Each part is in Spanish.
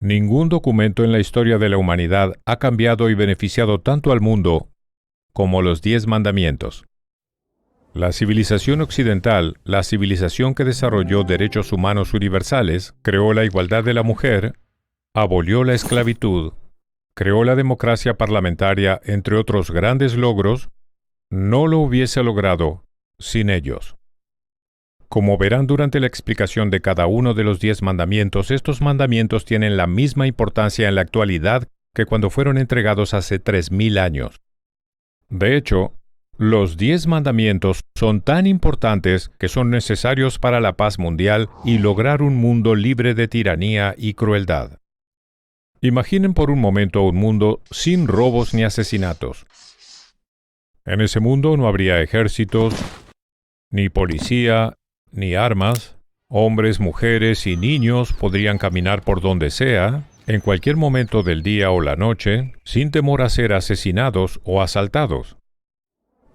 Ningún documento en la historia de la humanidad ha cambiado y beneficiado tanto al mundo como los 10 mandamientos. La civilización occidental, la civilización que desarrolló derechos humanos universales, creó la igualdad de la mujer, abolió la esclavitud, creó la democracia parlamentaria, entre otros grandes logros, no lo hubiese logrado sin ellos. Como verán durante la explicación de cada uno de los 10 mandamientos, estos mandamientos tienen la misma importancia en la actualidad que cuando fueron entregados hace 3000 años. De hecho, los 10 mandamientos son tan importantes que son necesarios para la paz mundial y lograr un mundo libre de tiranía y crueldad. Imaginen por un momento un mundo sin robos ni asesinatos. En ese mundo no habría ejércitos, ni policía, ni armas. Hombres, mujeres y niños podrían caminar por donde sea, en cualquier momento del día o la noche, sin temor a ser asesinados o asaltados.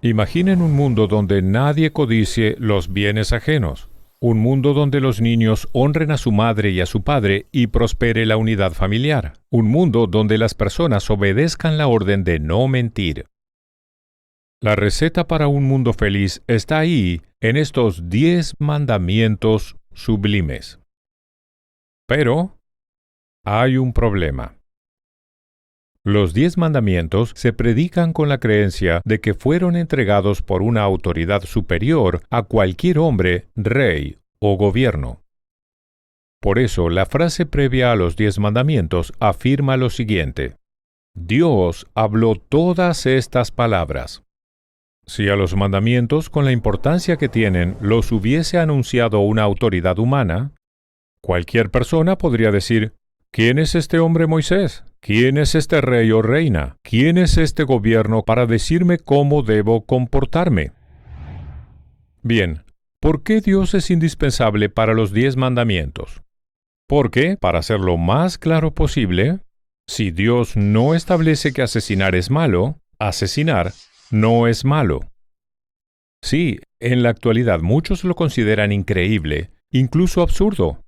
Imaginen un mundo donde nadie codicie los bienes ajenos. Un mundo donde los niños honren a su madre y a su padre y prospere la unidad familiar. Un mundo donde las personas obedezcan la orden de no mentir. La receta para un mundo feliz está ahí, en estos 10 mandamientos sublimes. Pero hay un problema. Los 10 mandamientos se predican con la creencia de que fueron entregados por una autoridad superior a cualquier hombre, rey o gobierno. Por eso, la frase previa a los 10 mandamientos afirma lo siguiente: Dios habló todas estas palabras. Si a los mandamientos, con la importancia que tienen, los hubiese anunciado una autoridad humana, cualquier persona podría decir: ¿quién es este hombre Moisés? ¿Quién es este rey o reina? ¿Quién es este gobierno para decirme cómo debo comportarme? Bien, ¿por qué Dios es indispensable para los 10 mandamientos? Porque, para hacer lo más claro posible, si Dios no establece que asesinar es malo, asesinar no es malo. Sí, en la actualidad muchos lo consideran increíble, incluso absurdo.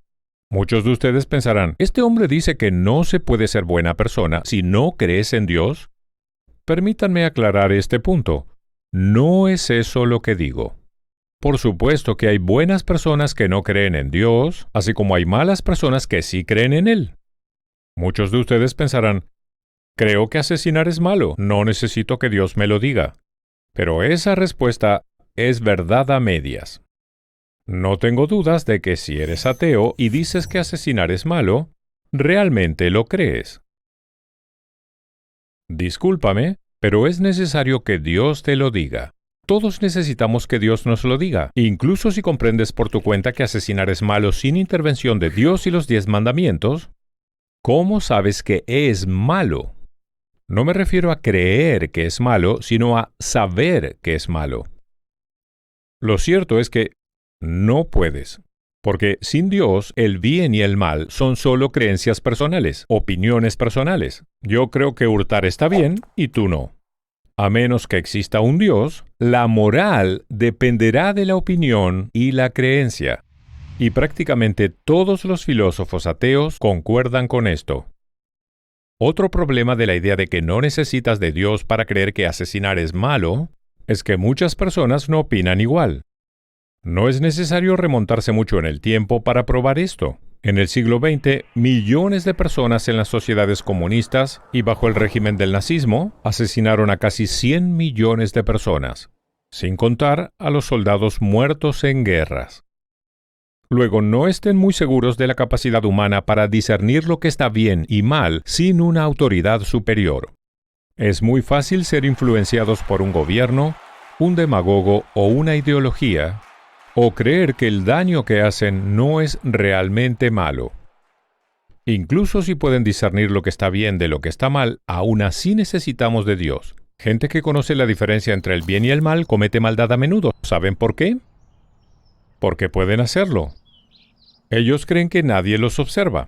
Muchos de ustedes pensarán, ¿este hombre dice que no se puede ser buena persona si no crees en Dios? Permítanme aclarar este punto. No es eso lo que digo. Por supuesto que hay buenas personas que no creen en Dios, así como hay malas personas que sí creen en Él. Muchos de ustedes pensarán, creo que asesinar es malo, no necesito que Dios me lo diga. Pero esa respuesta es verdad a medias. No tengo dudas de que si eres ateo y dices que asesinar es malo, realmente lo crees. Discúlpame, pero es necesario que Dios te lo diga. Todos necesitamos que Dios nos lo diga, incluso si comprendes por tu cuenta que asesinar es malo sin intervención de Dios y los 10 mandamientos. ¿Cómo sabes que es malo? No me refiero a creer que es malo, sino a saber que es malo. Lo cierto es que no puedes, porque sin Dios el bien y el mal son solo creencias personales, opiniones personales. Yo creo que hurtar está bien y tú no. A menos que exista un Dios, la moral dependerá de la opinión y la creencia. Y prácticamente todos los filósofos ateos concuerdan con esto. Otro problema de la idea de que no necesitas de Dios para creer que asesinar es malo es que muchas personas no opinan igual. No es necesario remontarse mucho en el tiempo para probar esto. En el siglo XX, millones de personas en las sociedades comunistas y bajo el régimen del nazismo asesinaron a casi 100 millones de personas, sin contar a los soldados muertos en guerras. Luego, no estén muy seguros de la capacidad humana para discernir lo que está bien y mal sin una autoridad superior. Es muy fácil ser influenciados por un gobierno, un demagogo o una ideología, o creer que el daño que hacen no es realmente malo. Incluso si pueden discernir lo que está bien de lo que está mal, aún así necesitamos de Dios. Gente que conoce la diferencia entre el bien y el mal comete maldad a menudo. ¿Saben por qué? Porque pueden hacerlo. Ellos creen que nadie los observa.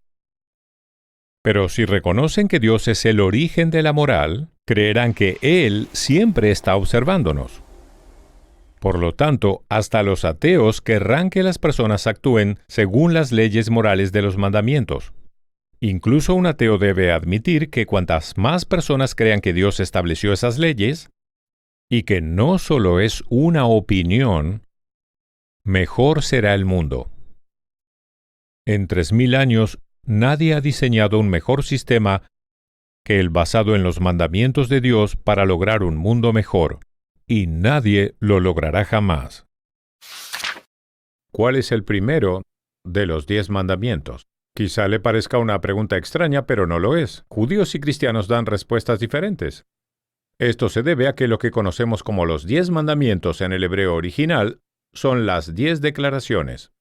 Pero si reconocen que Dios es el origen de la moral, creerán que Él siempre está observándonos. Por lo tanto, hasta los ateos querrán que las personas actúen según las leyes morales de los mandamientos. Incluso un ateo debe admitir que cuantas más personas crean que Dios estableció esas leyes, y que no solo es una opinión, mejor será el mundo. En 3000 años, nadie ha diseñado un mejor sistema que el basado en los mandamientos de Dios para lograr un mundo mejor, y nadie lo logrará jamás. ¿Cuál es el primero de los 10 mandamientos? Quizá le parezca una pregunta extraña, pero no lo es. Judíos y cristianos dan respuestas diferentes. Esto se debe a que lo que conocemos como los 10 mandamientos en el hebreo original son las 10 declaraciones.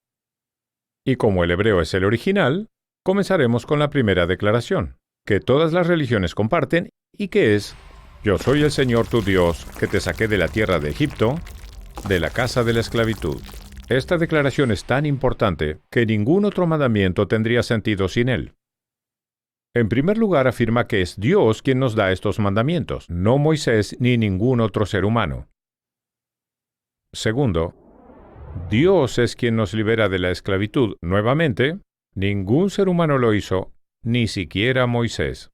Y como el hebreo es el original, comenzaremos con la primera declaración, que todas las religiones comparten y que es: Yo soy el Señor tu Dios, que te saqué de la tierra de Egipto, de la casa de la esclavitud. Esta declaración es tan importante que ningún otro mandamiento tendría sentido sin él. En primer lugar, afirma que es Dios quien nos da estos mandamientos, no Moisés ni ningún otro ser humano. Segundo, Dios es quien nos libera de la esclavitud. Nuevamente, ningún ser humano lo hizo, ni siquiera Moisés.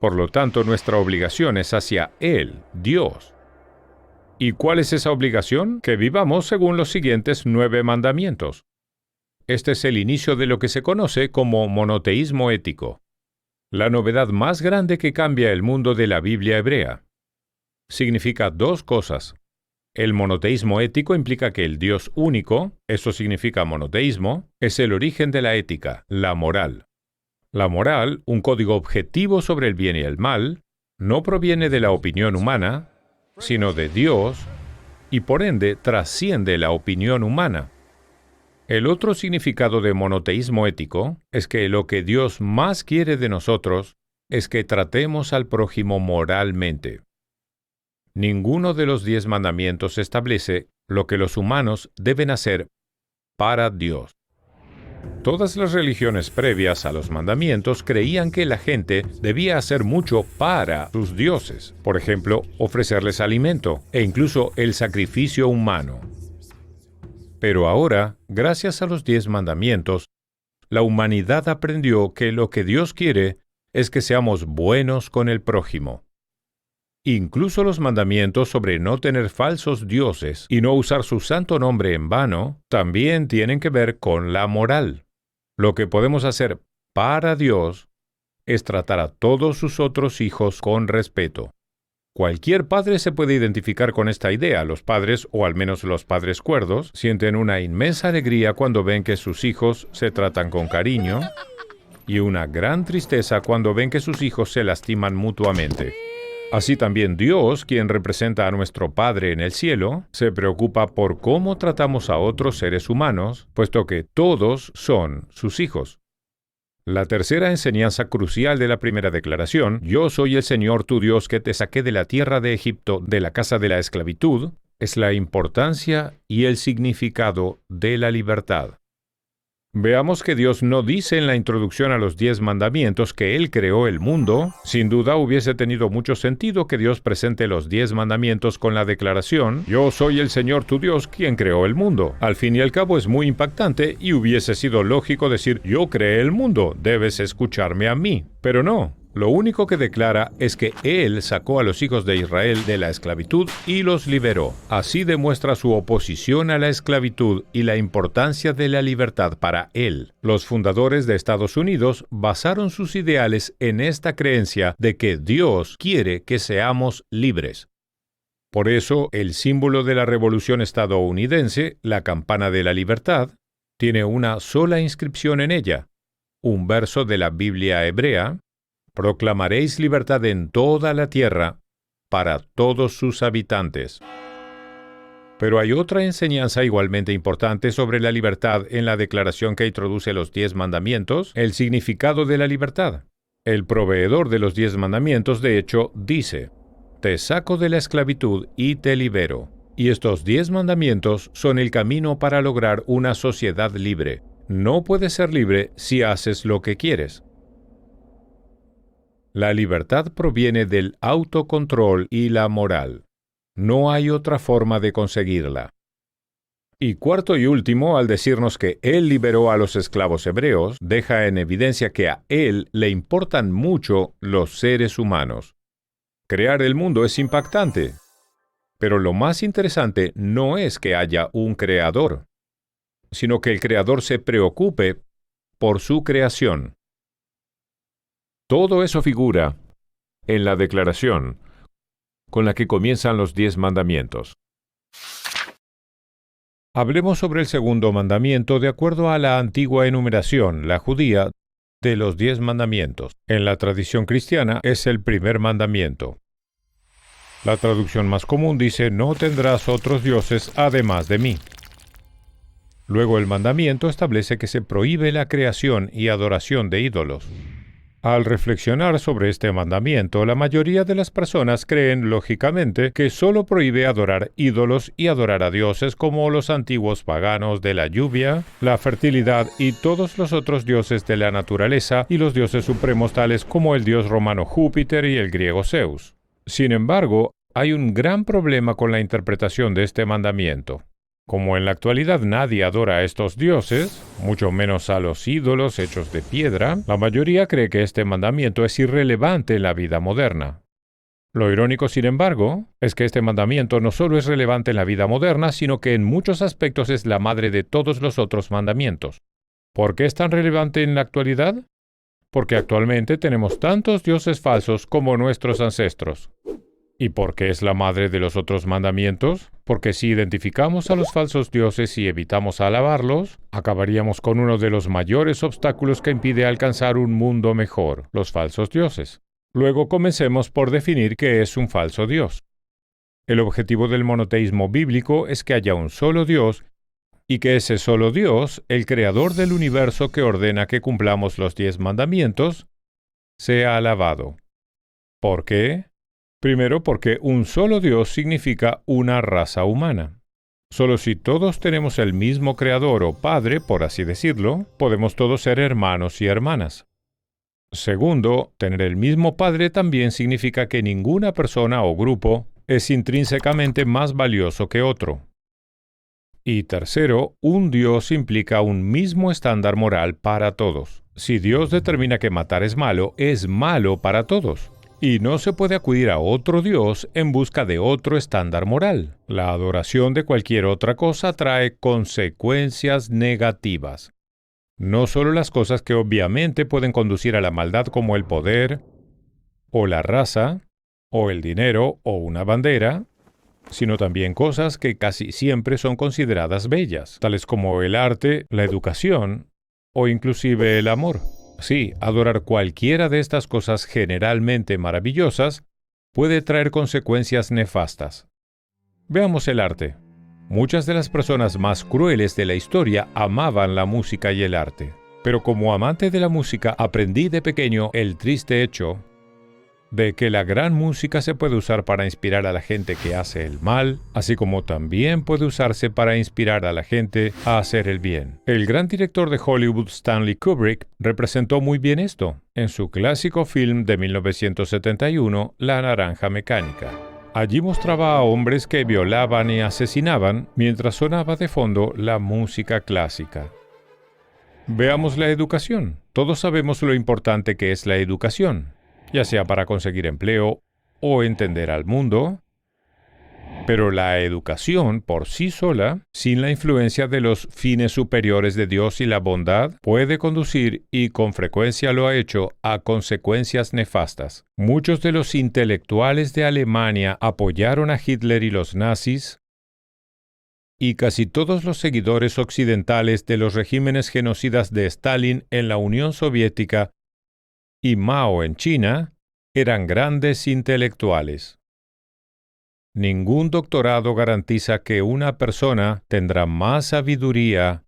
Por lo tanto, nuestra obligación es hacia Él, Dios. ¿Y cuál es esa obligación? Que vivamos según los siguientes 9 mandamientos. Este es el inicio de lo que se conoce como monoteísmo ético, la novedad más grande que cambia el mundo de la Biblia hebrea. Significa 2 cosas. El monoteísmo ético implica que el Dios único, eso significa monoteísmo, es el origen de la ética, la moral. La moral, un código objetivo sobre el bien y el mal, no proviene de la opinión humana, sino de Dios, y por ende trasciende la opinión humana. El otro significado de monoteísmo ético es que lo que Dios más quiere de nosotros es que tratemos al prójimo moralmente. Ninguno de los 10 mandamientos establece lo que los humanos deben hacer para Dios. Todas las religiones previas a los mandamientos creían que la gente debía hacer mucho para sus dioses, por ejemplo, ofrecerles alimento e incluso el sacrificio humano. Pero ahora, gracias a los 10 mandamientos, la humanidad aprendió que lo que Dios quiere es que seamos buenos con el prójimo. Incluso los mandamientos sobre no tener falsos dioses y no usar su santo nombre en vano también tienen que ver con la moral. Lo que podemos hacer para Dios es tratar a todos sus otros hijos con respeto. Cualquier padre se puede identificar con esta idea. Los padres, o al menos los padres cuerdos, sienten una inmensa alegría cuando ven que sus hijos se tratan con cariño y una gran tristeza cuando ven que sus hijos se lastiman mutuamente. Así también Dios, quien representa a nuestro Padre en el cielo, se preocupa por cómo tratamos a otros seres humanos, puesto que todos son sus hijos. La tercera enseñanza crucial de la primera declaración, Yo soy el Señor tu Dios que te saqué de la tierra de Egipto, de la casa de la esclavitud, es la importancia y el significado de la libertad. Veamos que Dios no dice en la introducción a los 10 mandamientos que Él creó el mundo. Sin duda hubiese tenido mucho sentido que Dios presente los 10 mandamientos con la declaración, Yo soy el Señor tu Dios quien creó el mundo. Al fin y al cabo es muy impactante y hubiese sido lógico decir, Yo creé el mundo, debes escucharme a mí. Pero no. Lo único que declara es que Él sacó a los hijos de Israel de la esclavitud y los liberó. Así demuestra su oposición a la esclavitud y la importancia de la libertad para Él. Los fundadores de Estados Unidos basaron sus ideales en esta creencia de que Dios quiere que seamos libres. Por eso, el símbolo de la Revolución estadounidense, la campana de la libertad, tiene una sola inscripción en ella, un verso de la Biblia hebrea: Proclamaréis libertad en toda la tierra, para todos sus habitantes. Pero hay otra enseñanza igualmente importante sobre la libertad en la declaración que introduce los 10 mandamientos, el significado de la libertad. El proveedor de los 10 mandamientos, de hecho, dice, Te saco de la esclavitud y te libero. Y estos 10 mandamientos son el camino para lograr una sociedad libre. No puedes ser libre si haces lo que quieres. La libertad proviene del autocontrol y la moral. No hay otra forma de conseguirla. Y cuarto y último, al decirnos que Él liberó a los esclavos hebreos, deja en evidencia que a Él le importan mucho los seres humanos. Crear el mundo es impactante, pero lo más interesante no es que haya un creador, sino que el creador se preocupe por su creación. Todo eso figura en la declaración con la que comienzan los 10 mandamientos. Hablemos sobre el segundo mandamiento de acuerdo a la antigua enumeración, la judía, de los 10 mandamientos. En la tradición cristiana es el primer mandamiento. La traducción más común dice: no tendrás otros dioses además de mí. Luego el mandamiento establece que se prohíbe la creación y adoración de ídolos. Al reflexionar sobre este mandamiento, la mayoría de las personas creen, lógicamente, que solo prohíbe adorar ídolos y adorar a dioses como los antiguos paganos de la lluvia, la fertilidad y todos los otros dioses de la naturaleza y los dioses supremos tales como el dios romano Júpiter y el griego Zeus. Sin embargo, hay un gran problema con la interpretación de este mandamiento. Como en la actualidad nadie adora a estos dioses, mucho menos a los ídolos hechos de piedra, la mayoría cree que este mandamiento es irrelevante en la vida moderna. Lo irónico, sin embargo, es que este mandamiento no solo es relevante en la vida moderna, sino que en muchos aspectos es la madre de todos los otros mandamientos. ¿Por qué es tan relevante en la actualidad? Porque actualmente tenemos tantos dioses falsos como nuestros ancestros. ¿Y por qué es la madre de los otros mandamientos? Porque si identificamos a los falsos dioses y evitamos alabarlos, acabaríamos con uno de los mayores obstáculos que impide alcanzar un mundo mejor, los falsos dioses. Luego comencemos por definir qué es un falso dios. El objetivo del monoteísmo bíblico es que haya un solo Dios y que ese solo Dios, el creador del universo que ordena que cumplamos los 10 mandamientos, sea alabado. ¿Por qué? Primero, porque un solo Dios significa una raza humana. Solo si todos tenemos el mismo Creador o Padre, por así decirlo, podemos todos ser hermanos y hermanas. Segundo, tener el mismo Padre también significa que ninguna persona o grupo es intrínsecamente más valioso que otro. Y tercero, un Dios implica un mismo estándar moral para todos. Si Dios determina que matar es malo para todos. Y no se puede acudir a otro Dios en busca de otro estándar moral. La adoración de cualquier otra cosa trae consecuencias negativas. No solo las cosas que obviamente pueden conducir a la maldad como el poder, o la raza, o el dinero, o una bandera, sino también cosas que casi siempre son consideradas bellas, tales como el arte, la educación, o inclusive el amor. Sí, adorar cualquiera de estas cosas generalmente maravillosas puede traer consecuencias nefastas. Veamos el arte. Muchas de las personas más crueles de la historia amaban la música y el arte. Pero como amante de la música aprendí de pequeño el triste hecho de que la gran música se puede usar para inspirar a la gente que hace el mal, así como también puede usarse para inspirar a la gente a hacer el bien. El gran director de Hollywood Stanley Kubrick representó muy bien esto en su clásico film de 1971, La Naranja Mecánica. Allí mostraba a hombres que violaban y asesinaban mientras sonaba de fondo la música clásica. Veamos la educación. Todos sabemos lo importante que es la educación, ya sea para conseguir empleo o entender al mundo, pero la educación por sí sola, sin la influencia de los fines superiores de Dios y la bondad, puede conducir, y con frecuencia lo ha hecho, a consecuencias nefastas. Muchos de los intelectuales de Alemania apoyaron a Hitler y los nazis, y casi todos los seguidores occidentales de los regímenes genocidas de Stalin en la Unión Soviética y Mao en China eran grandes intelectuales. Ningún doctorado garantiza que una persona tendrá más sabiduría,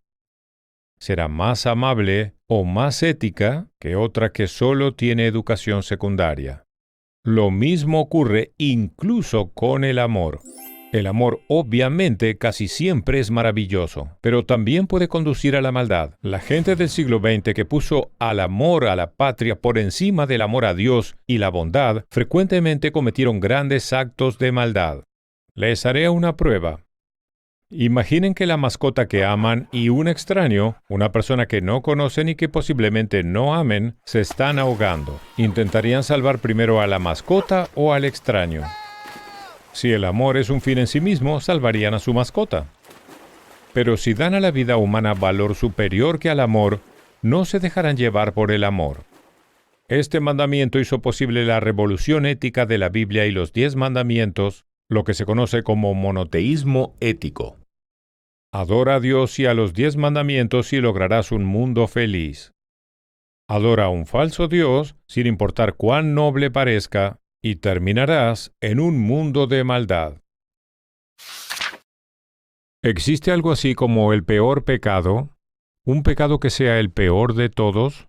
será más amable o más ética que otra que solo tiene educación secundaria. Lo mismo ocurre incluso con el amor. El amor obviamente casi siempre es maravilloso, pero también puede conducir a la maldad. La gente del siglo XX que puso al amor a la patria por encima del amor a Dios y la bondad, frecuentemente cometieron grandes actos de maldad. Les haré una prueba. Imaginen que la mascota que aman y un extraño, una persona que no conocen y que posiblemente no amen, se están ahogando. ¿Intentarían salvar primero a la mascota o al extraño? Si el amor es un fin en sí mismo, salvarían a su mascota. Pero si dan a la vida humana valor superior que al amor, no se dejarán llevar por el amor. Este mandamiento hizo posible la revolución ética de la Biblia y los 10 mandamientos, lo que se conoce como monoteísmo ético. Adora a Dios y a los 10 mandamientos y lograrás un mundo feliz. Adora a un falso Dios, sin importar cuán noble parezca, y terminarás en un mundo de maldad. ¿Existe algo así como el peor pecado? ¿Un pecado que sea el peor de todos?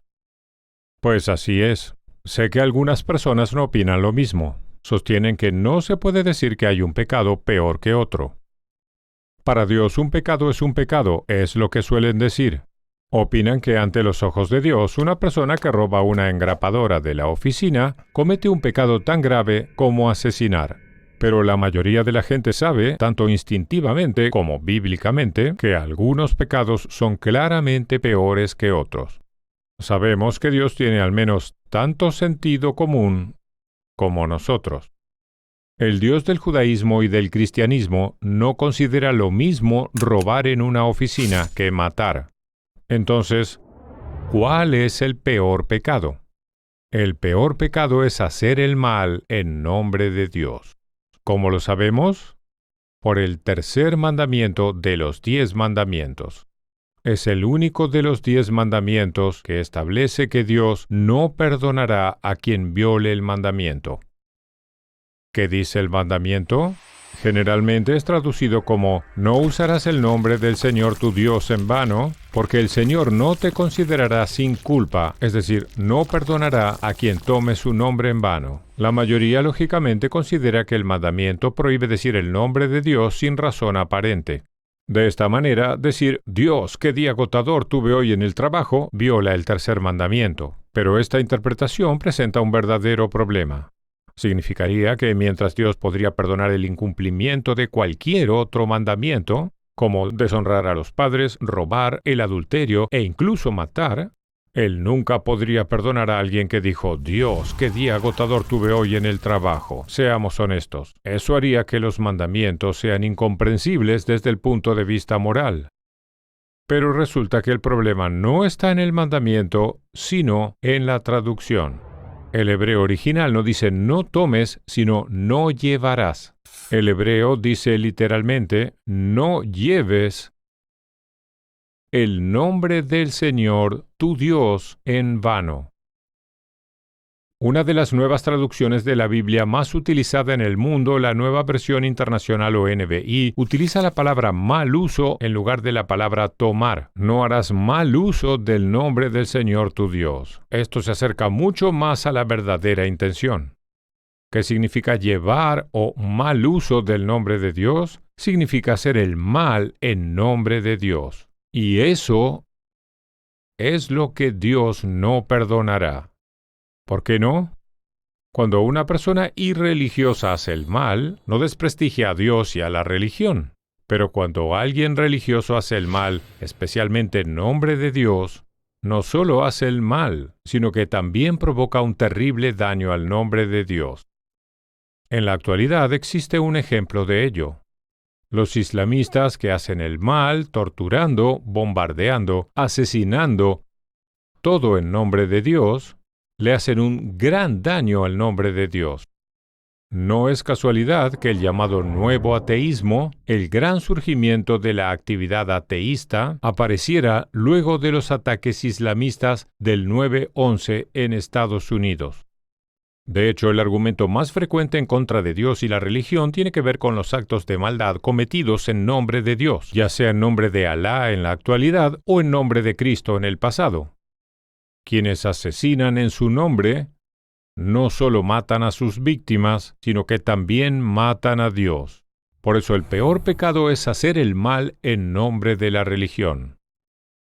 Pues así es. Sé que algunas personas no opinan lo mismo. Sostienen que no se puede decir que hay un pecado peor que otro. Para Dios un pecado, es lo que suelen decir. Opinan que ante los ojos de Dios, una persona que roba una engrapadora de la oficina comete un pecado tan grave como asesinar. Pero la mayoría de la gente sabe, tanto instintivamente como bíblicamente, que algunos pecados son claramente peores que otros. Sabemos que Dios tiene al menos tanto sentido común como nosotros. El Dios del judaísmo y del cristianismo no considera lo mismo robar en una oficina que matar. Entonces, ¿cuál es el peor pecado? El peor pecado es hacer el mal en nombre de Dios. ¿Cómo lo sabemos? Por el tercer mandamiento de los 10 mandamientos. Es el único de los 10 mandamientos que establece que Dios no perdonará a quien viole el mandamiento. ¿Qué dice el mandamiento? Generalmente es traducido como «No usarás el nombre del Señor tu Dios en vano, porque el Señor no te considerará sin culpa», es decir, no perdonará a quien tome su nombre en vano. La mayoría lógicamente considera que el mandamiento prohíbe decir el nombre de Dios sin razón aparente. De esta manera, decir «Dios, qué día agotador tuve hoy en el trabajo» viola el tercer mandamiento. Pero esta interpretación presenta un verdadero problema. Significaría que mientras Dios podría perdonar el incumplimiento de cualquier otro mandamiento, como deshonrar a los padres, robar, el adulterio e incluso matar, Él nunca podría perdonar a alguien que dijo, «Dios, qué día agotador tuve hoy en el trabajo». Seamos honestos, eso haría que los mandamientos sean incomprensibles desde el punto de vista moral. Pero resulta que el problema no está en el mandamiento, sino en la traducción. El hebreo original no dice no tomes, sino no llevarás. El hebreo dice literalmente no lleves el nombre del Señor, tu Dios, en vano. Una de las nuevas traducciones de la Biblia más utilizada en el mundo, la Nueva Versión Internacional o NBI, utiliza la palabra mal uso en lugar de la palabra tomar. No harás mal uso del nombre del Señor tu Dios. Esto se acerca mucho más a la verdadera intención. ¿Qué significa llevar o mal uso del nombre de Dios? Significa hacer el mal en nombre de Dios. Y eso es lo que Dios no perdonará. ¿Por qué no? Cuando una persona irreligiosa hace el mal, no desprestigia a Dios y a la religión. Pero cuando alguien religioso hace el mal, especialmente en nombre de Dios, no solo hace el mal, sino que también provoca un terrible daño al nombre de Dios. En la actualidad existe un ejemplo de ello. Los islamistas que hacen el mal, torturando, bombardeando, asesinando, todo en nombre de Dios, le hacen un gran daño al nombre de Dios. No es casualidad que el llamado nuevo ateísmo, el gran surgimiento de la actividad ateísta, apareciera luego de los ataques islamistas del 9/11 en Estados Unidos. De hecho, el argumento más frecuente en contra de Dios y la religión tiene que ver con los actos de maldad cometidos en nombre de Dios, ya sea en nombre de Alá en la actualidad o en nombre de Cristo en el pasado. Quienes asesinan en su nombre no solo matan a sus víctimas, sino que también matan a Dios. Por eso el peor pecado es hacer el mal en nombre de la religión.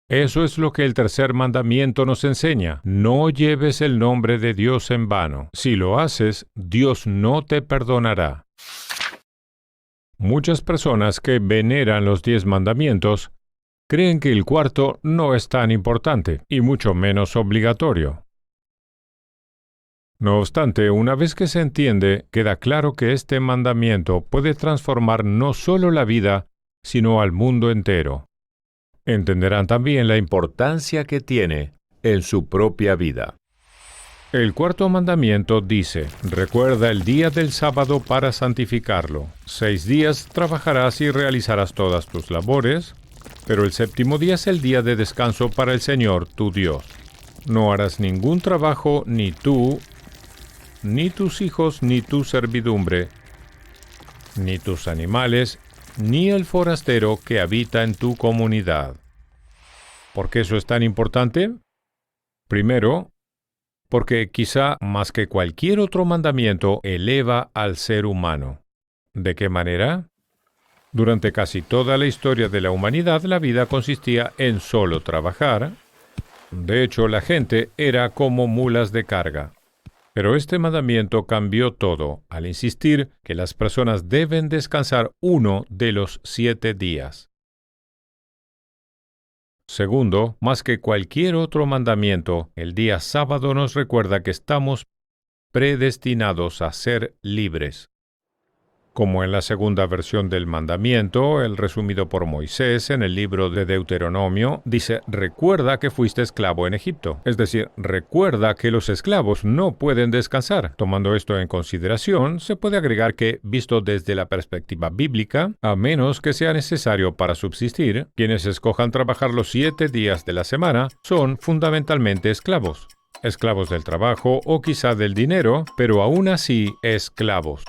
Eso es lo que el tercer mandamiento nos enseña. No lleves el nombre de Dios en vano. Si lo haces, Dios no te perdonará. Muchas personas que veneran los 10 mandamientos creen que el cuarto no es tan importante y mucho menos obligatorio. No obstante, una vez que se entiende, queda claro que este mandamiento puede transformar no solo la vida, sino al mundo entero. Entenderán también la importancia que tiene en su propia vida. El cuarto mandamiento dice: recuerda el día del sábado para santificarlo. 6 días trabajarás y realizarás todas tus labores, pero el séptimo día es el día de descanso para el Señor tu Dios. No harás ningún trabajo, ni tú, ni tus hijos, ni tu servidumbre, ni tus animales, ni el forastero que habita en tu comunidad. ¿Por qué eso es tan importante? Primero, porque quizá más que cualquier otro mandamiento eleva al ser humano. ¿De qué manera? Durante casi toda la historia de la humanidad, la vida consistía en solo trabajar. De hecho, la gente era como mulas de carga. Pero este mandamiento cambió todo al insistir que las personas deben descansar uno de los 7 días. Segundo, más que cualquier otro mandamiento, el día sábado nos recuerda que estamos predestinados a ser libres. Como en la segunda versión del mandamiento, el resumido por Moisés en el libro de Deuteronomio, dice: recuerda que fuiste esclavo en Egipto. Es decir, recuerda que los esclavos no pueden descansar. Tomando esto en consideración, se puede agregar que, visto desde la perspectiva bíblica, a menos que sea necesario para subsistir, quienes escojan trabajar los 7 días de la semana son fundamentalmente esclavos. Esclavos del trabajo o quizá del dinero, pero aún así esclavos.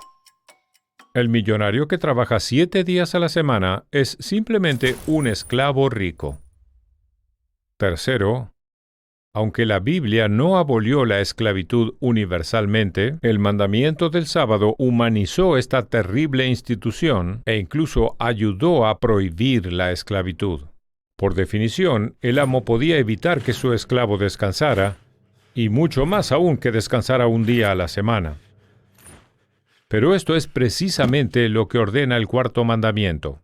El millonario que trabaja 7 días a la semana es simplemente un esclavo rico. Tercero, aunque la Biblia no abolió la esclavitud universalmente, el mandamiento del sábado humanizó esta terrible institución e incluso ayudó a prohibir la esclavitud. Por definición, el amo podía evitar que su esclavo descansara, y mucho más aún que descansara un día a la semana. Pero esto es precisamente lo que ordena el cuarto mandamiento.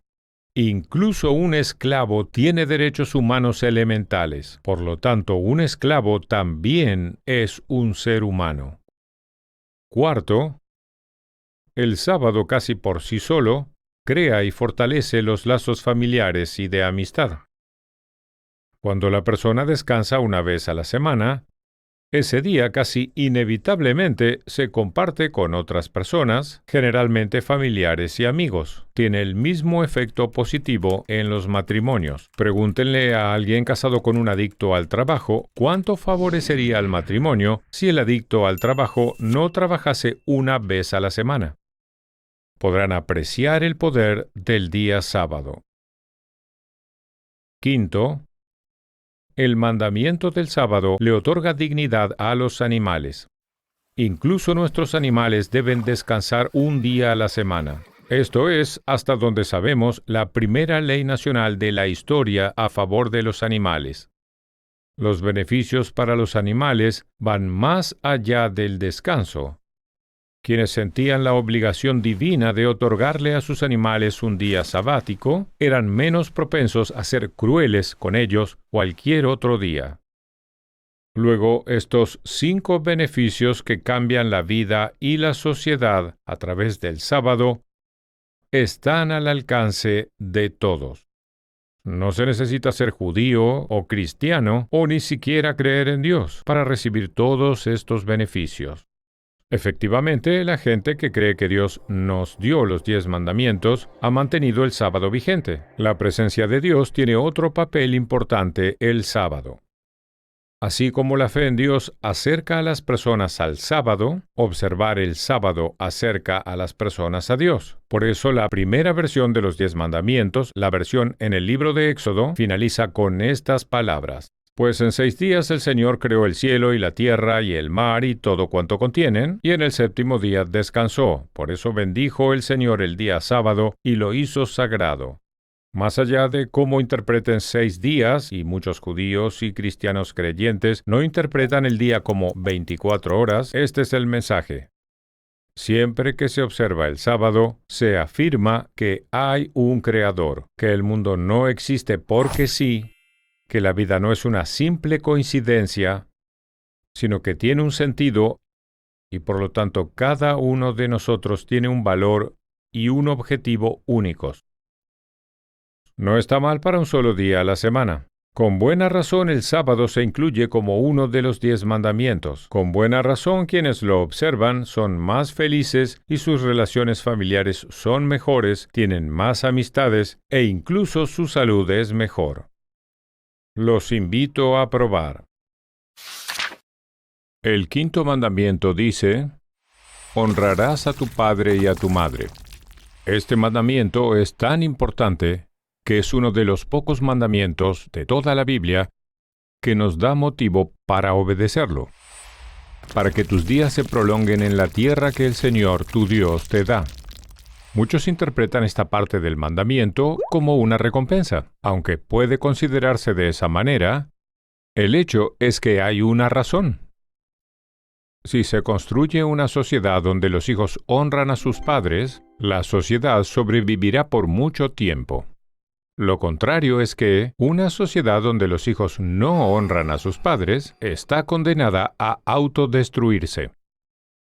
Incluso un esclavo tiene derechos humanos elementales. Por lo tanto, un esclavo también es un ser humano. Cuarto, el sábado casi por sí solo crea y fortalece los lazos familiares y de amistad. Cuando la persona descansa una vez a la semana, ese día casi inevitablemente se comparte con otras personas, generalmente familiares y amigos. Tiene el mismo efecto positivo en los matrimonios. Pregúntenle a alguien casado con un adicto al trabajo cuánto favorecería al matrimonio si el adicto al trabajo no trabajase una vez a la semana. Podrán apreciar el poder del día sábado. Quinto, el mandamiento del sábado le otorga dignidad a los animales. Incluso nuestros animales deben descansar un día a la semana. Esto es, hasta donde sabemos, la primera ley nacional de la historia a favor de los animales. Los beneficios para los animales van más allá del descanso. Quienes sentían la obligación divina de otorgarle a sus animales un día sabático eran menos propensos a ser crueles con ellos cualquier otro día. Luego, estos 5 beneficios que cambian la vida y la sociedad a través del sábado están al alcance de todos. No se necesita ser judío o cristiano o ni siquiera creer en Dios para recibir todos estos beneficios. Efectivamente, la gente que cree que Dios nos dio los 10 mandamientos ha mantenido el sábado vigente. La presencia de Dios tiene otro papel importante el sábado. Así como la fe en Dios acerca a las personas al sábado, observar el sábado acerca a las personas a Dios. Por eso la primera versión de los 10 mandamientos, la versión en el libro de Éxodo, finaliza con estas palabras: Pues en 6 días el Señor creó el cielo y la tierra y el mar y todo cuanto contienen, y en el séptimo día descansó. Por eso bendijo el Señor el día sábado y lo hizo sagrado. Más allá de cómo interpreten 6 días, y muchos judíos y cristianos creyentes no interpretan el día como 24 horas, este es el mensaje. Siempre que se observa el sábado, se afirma que hay un creador, que el mundo no existe porque sí, que la vida no es una simple coincidencia, sino que tiene un sentido y por lo tanto cada uno de nosotros tiene un valor y un objetivo únicos. No está mal para un solo día a la semana. Con buena razón el sábado se incluye como uno de los 10 mandamientos. Con buena razón quienes lo observan son más felices y sus relaciones familiares son mejores, tienen más amistades e incluso su salud es mejor. Los invito a probar. El quinto mandamiento dice: honrarás a tu padre y a tu madre. Este mandamiento es tan importante que es uno de los pocos mandamientos de toda la Biblia que nos da motivo para obedecerlo, para que tus días se prolonguen en la tierra que el Señor, tu Dios, te da. Muchos interpretan esta parte del mandamiento como una recompensa. Aunque puede considerarse de esa manera, el hecho es que hay una razón. Si se construye una sociedad donde los hijos honran a sus padres, la sociedad sobrevivirá por mucho tiempo. Lo contrario es que una sociedad donde los hijos no honran a sus padres está condenada a autodestruirse.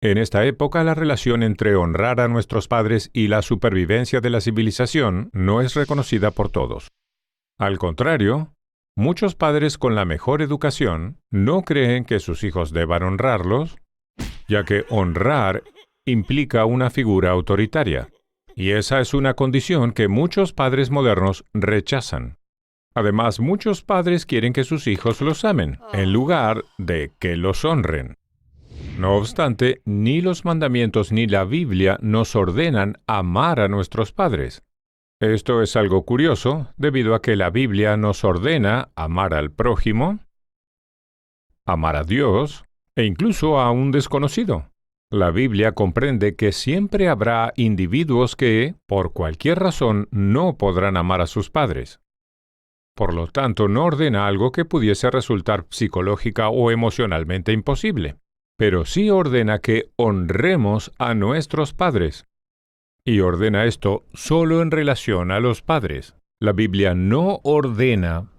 En esta época, la relación entre honrar a nuestros padres y la supervivencia de la civilización no es reconocida por todos. Al contrario, muchos padres con la mejor educación no creen que sus hijos deban honrarlos, ya que honrar implica una figura autoritaria. Y esa es una condición que muchos padres modernos rechazan. Además, muchos padres quieren que sus hijos los amen, en lugar de que los honren. No obstante, ni los mandamientos ni la Biblia nos ordenan amar a nuestros padres. Esto es algo curioso, debido a que la Biblia nos ordena amar al prójimo, amar a Dios, e incluso a un desconocido. La Biblia comprende que siempre habrá individuos que, por cualquier razón, no podrán amar a sus padres. Por lo tanto, no ordena algo que pudiese resultar psicológica o emocionalmente imposible, pero sí ordena que honremos a nuestros padres. Y ordena esto solo en relación a los padres. La Biblia no ordena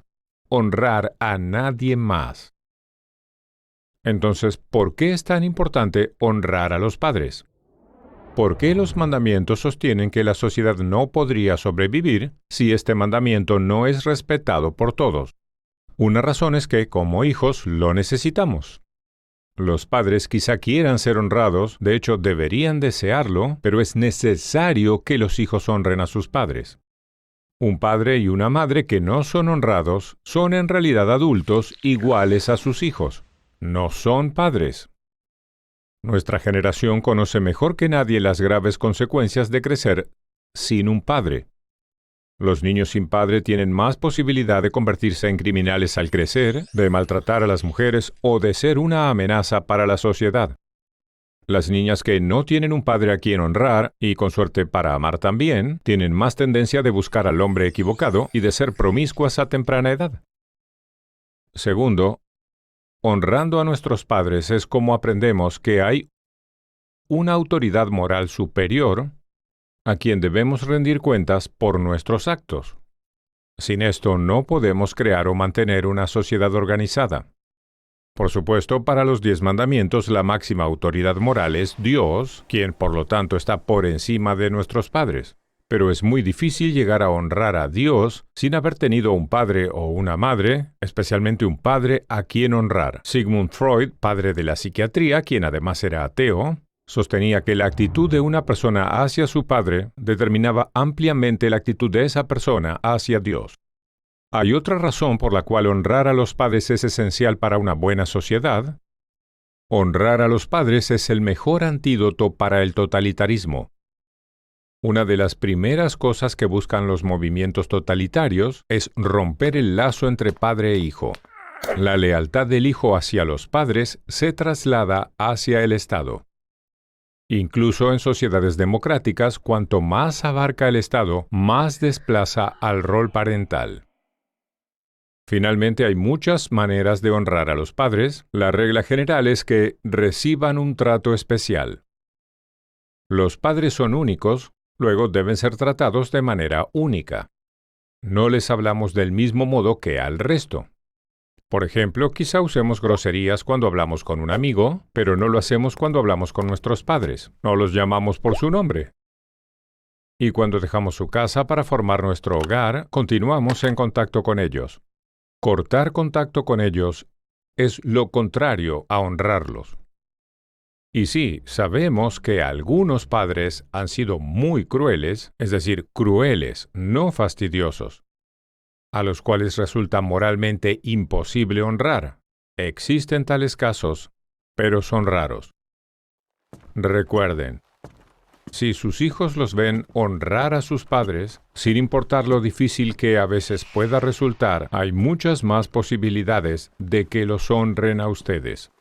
honrar a nadie más. Entonces, ¿por qué es tan importante honrar a los padres? ¿Por qué los mandamientos sostienen que la sociedad no podría sobrevivir si este mandamiento no es respetado por todos? Una razón es que, como hijos, lo necesitamos. Los padres quizá quieran ser honrados, de hecho deberían desearlo, pero es necesario que los hijos honren a sus padres. Un padre y una madre que no son honrados son en realidad adultos iguales a sus hijos. No son padres. Nuestra generación conoce mejor que nadie las graves consecuencias de crecer sin un padre. Los niños sin padre tienen más posibilidad de convertirse en criminales al crecer, de maltratar a las mujeres o de ser una amenaza para la sociedad. Las niñas que no tienen un padre a quien honrar, y con suerte para amar también, tienen más tendencia de buscar al hombre equivocado y de ser promiscuas a temprana edad. Segundo, honrando a nuestros padres es como aprendemos que hay una autoridad moral superior a quien debemos rendir cuentas por nuestros actos. Sin esto no podemos crear o mantener una sociedad organizada. Por supuesto, para los 10 mandamientos la máxima autoridad moral es Dios, quien por lo tanto está por encima de nuestros padres. Pero es muy difícil llegar a honrar a Dios sin haber tenido un padre o una madre, especialmente un padre a quien honrar. Sigmund Freud, padre de la psiquiatría, quien además era ateo, sostenía que la actitud de una persona hacia su padre determinaba ampliamente la actitud de esa persona hacia Dios. Hay otra razón por la cual honrar a los padres es esencial para una buena sociedad. Honrar a los padres es el mejor antídoto para el totalitarismo. Una de las primeras cosas que buscan los movimientos totalitarios es romper el lazo entre padre e hijo. La lealtad del hijo hacia los padres se traslada hacia el Estado. Incluso en sociedades democráticas, cuanto más abarca el Estado, más desplaza al rol parental. Finalmente, hay muchas maneras de honrar a los padres. La regla general es que reciban un trato especial. Los padres son únicos, luego deben ser tratados de manera única. No les hablamos del mismo modo que al resto. Por ejemplo, quizá usemos groserías cuando hablamos con un amigo, pero no lo hacemos cuando hablamos con nuestros padres. No los llamamos por su nombre. Y cuando dejamos su casa para formar nuestro hogar, continuamos en contacto con ellos. Cortar contacto con ellos es lo contrario a honrarlos. Y sí, sabemos que algunos padres han sido muy crueles, es decir, crueles, no fastidiosos, a los cuales resulta moralmente imposible honrar. Existen tales casos, pero son raros. Recuerden, si sus hijos los ven honrar a sus padres, sin importar lo difícil que a veces pueda resultar, hay muchas más posibilidades de que los honren a ustedes.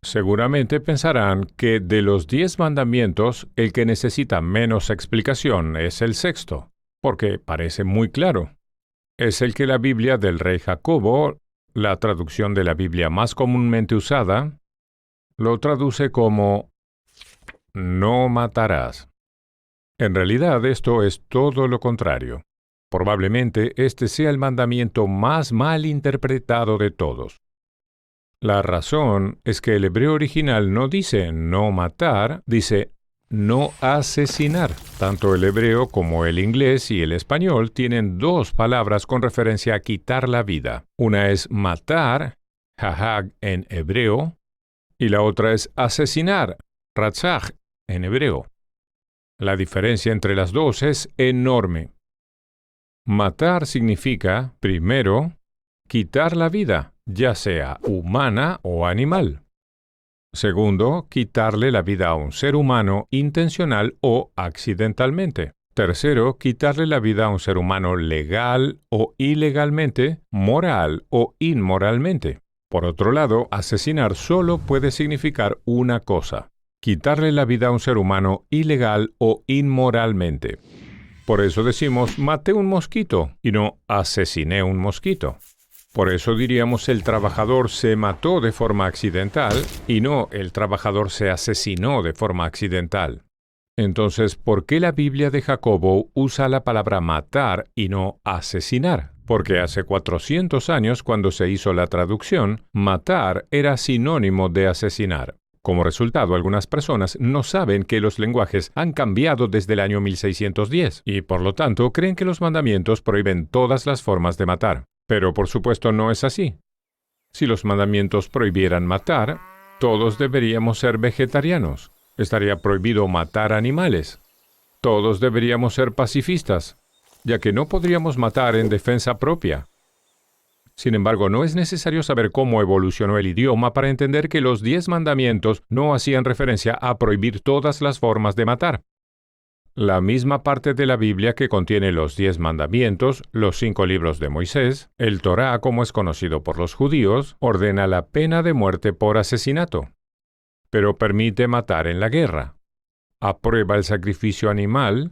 Seguramente pensarán que de los 10 mandamientos, el que necesita menos explicación es el sexto, porque parece muy claro. Es el que la Biblia del rey Jacobo, la traducción de la Biblia más comúnmente usada, lo traduce como no matarás. En realidad esto es todo lo contrario. Probablemente este sea el mandamiento más mal interpretado de todos. La razón es que el hebreo original no dice no matar, dice no asesinar. Tanto el hebreo como el inglés y el español tienen dos palabras con referencia a quitar la vida. Una es matar, hahag en hebreo, y la otra es asesinar, ratzach en hebreo. La diferencia entre las dos es enorme. Matar significa, primero, quitar la vida, ya sea humana o animal. Segundo, quitarle la vida a un ser humano intencional o accidentalmente. Tercero, quitarle la vida a un ser humano legal o ilegalmente, moral o inmoralmente. Por otro lado, asesinar solo puede significar una cosa: quitarle la vida a un ser humano ilegal o inmoralmente. Por eso decimos maté un mosquito y no asesiné un mosquito. Por eso diríamos el trabajador se mató de forma accidental y no el trabajador se asesinó de forma accidental. Entonces, ¿por qué la Biblia de Jacobo usa la palabra matar y no asesinar? Porque hace 400 años, cuando se hizo la traducción, matar era sinónimo de asesinar. Como resultado, algunas personas no saben que los lenguajes han cambiado desde el año 1610 y, por lo tanto, creen que los mandamientos prohíben todas las formas de matar. Pero, por supuesto, no es así. Si los mandamientos prohibieran matar, todos deberíamos ser vegetarianos. Estaría prohibido matar animales. Todos deberíamos ser pacifistas, ya que no podríamos matar en defensa propia. Sin embargo, no es necesario saber cómo evolucionó el idioma para entender que los 10 mandamientos no hacían referencia a prohibir todas las formas de matar. La misma parte de la Biblia que contiene los 10 mandamientos, los 5 libros de Moisés, el Torá como es conocido por los judíos, ordena la pena de muerte por asesinato, pero permite matar en la guerra, aprueba el sacrificio animal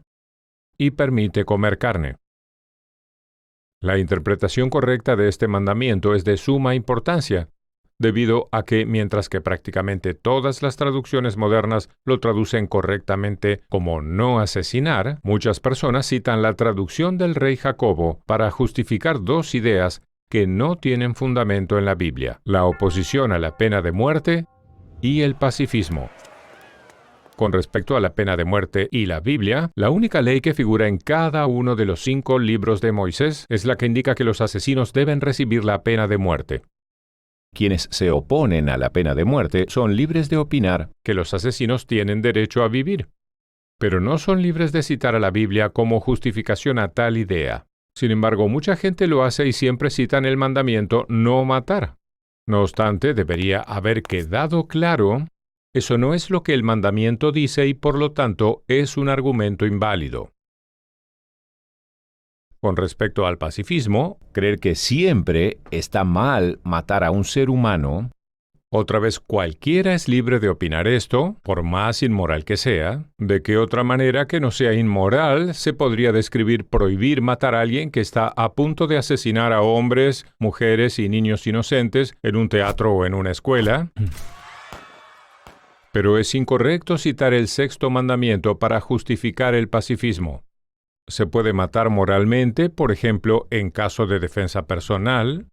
y permite comer carne. La interpretación correcta de este mandamiento es de suma importancia, debido a que mientras que prácticamente todas las traducciones modernas lo traducen correctamente como no asesinar, muchas personas citan la traducción del rey Jacobo para justificar dos ideas que no tienen fundamento en la Biblia: la oposición a la pena de muerte y el pacifismo. Con respecto a la pena de muerte y la Biblia, la única ley que figura en cada uno de los 5 libros de Moisés es la que indica que los asesinos deben recibir la pena de muerte. Quienes se oponen a la pena de muerte son libres de opinar que los asesinos tienen derecho a vivir, pero no son libres de citar a la Biblia como justificación a tal idea. Sin embargo, mucha gente lo hace y siempre citan el mandamiento no matar. No obstante, debería haber quedado claro, eso no es lo que el mandamiento dice y por lo tanto es un argumento inválido. Con respecto al pacifismo, creer que siempre está mal matar a un ser humano, otra vez cualquiera es libre de opinar esto, por más inmoral que sea. ¿De qué otra manera que no sea inmoral se podría describir prohibir matar a alguien que está a punto de asesinar a hombres, mujeres y niños inocentes en un teatro o en una escuela? Pero es incorrecto citar el sexto mandamiento para justificar el pacifismo. Se puede matar moralmente, por ejemplo, en caso de defensa personal,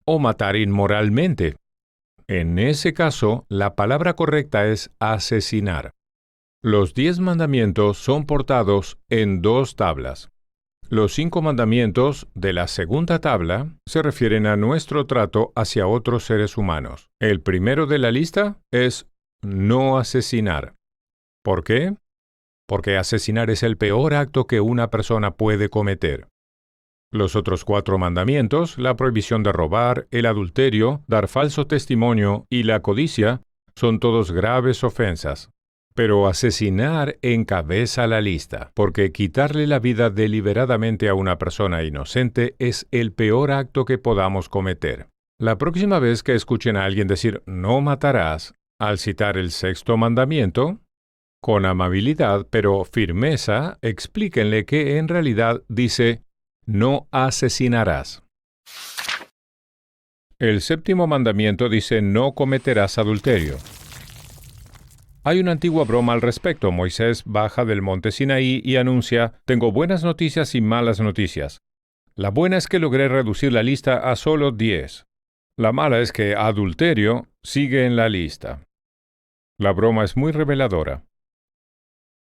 o matar inmoralmente. En ese caso, la palabra correcta es asesinar. Los 10 mandamientos son portados en 2 tablas. Los 5 mandamientos de la segunda tabla se refieren a nuestro trato hacia otros seres humanos. El primero de la lista es no asesinar. ¿Por qué? Porque asesinar es el peor acto que una persona puede cometer. Los otros 4 mandamientos, la prohibición de robar, el adulterio, dar falso testimonio y la codicia, son todos graves ofensas. Pero asesinar encabeza la lista, porque quitarle la vida deliberadamente a una persona inocente es el peor acto que podamos cometer. La próxima vez que escuchen a alguien decir no matarás, al citar el sexto mandamiento, con amabilidad pero firmeza, explíquenle que en realidad dice no asesinarás. El séptimo mandamiento dice no cometerás adulterio. Hay una antigua broma al respecto. Moisés baja del monte Sinaí y anuncia, tengo buenas noticias y malas noticias. La buena es que logré reducir la lista a solo 10. La mala es que adulterio sigue en la lista. La broma es muy reveladora.